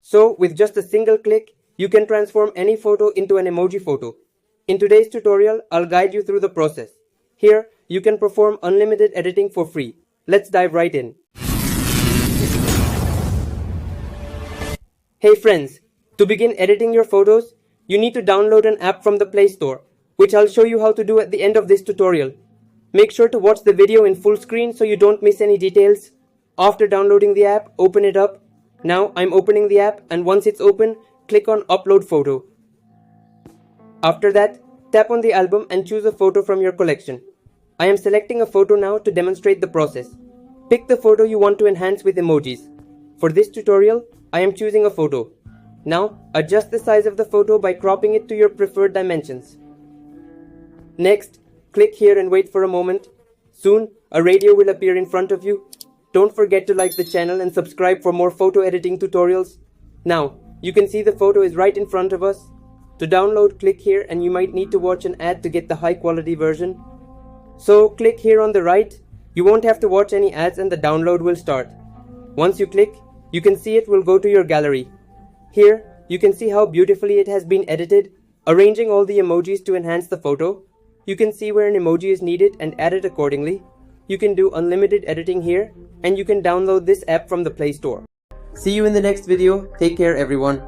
So with just a single click, you can transform any photo into an emoji photo. In today's tutorial, I'll guide you through the process. Here, you can perform unlimited editing for free. Let's dive right in. Hey friends, to begin editing your photos, you need to download an app from the Play Store, which I'll show you how to do at the end of this tutorial. Make sure to watch the video in full screen so you don't miss any details. After downloading the app, open it up. Now I'm opening the app, and once it's open, click on Upload Photo. After that, tap on the album and choose a photo from your collection. I am selecting a photo now to demonstrate the process. Pick the photo you want to enhance with emojis. For this tutorial, I am choosing a photo. Now, adjust the size of the photo by cropping it to your preferred dimensions. Next, click here and wait for a moment. Soon, a radio will appear in front of you. Don't forget to like the channel and subscribe for more photo editing tutorials. Now, you can see the photo is right in front of us. To download, click here, and you might need to watch an ad to get the high quality version. So click here on the right. You won't have to watch any ads and the download will start. Once you click, you can see it will go to your gallery. Here, you can see how beautifully it has been edited, arranging all the emojis to enhance the photo. You can see where an emoji is needed and add it accordingly. You can do unlimited editing here, and you can download this app from the Play Store. See you in the next video. Take care, everyone.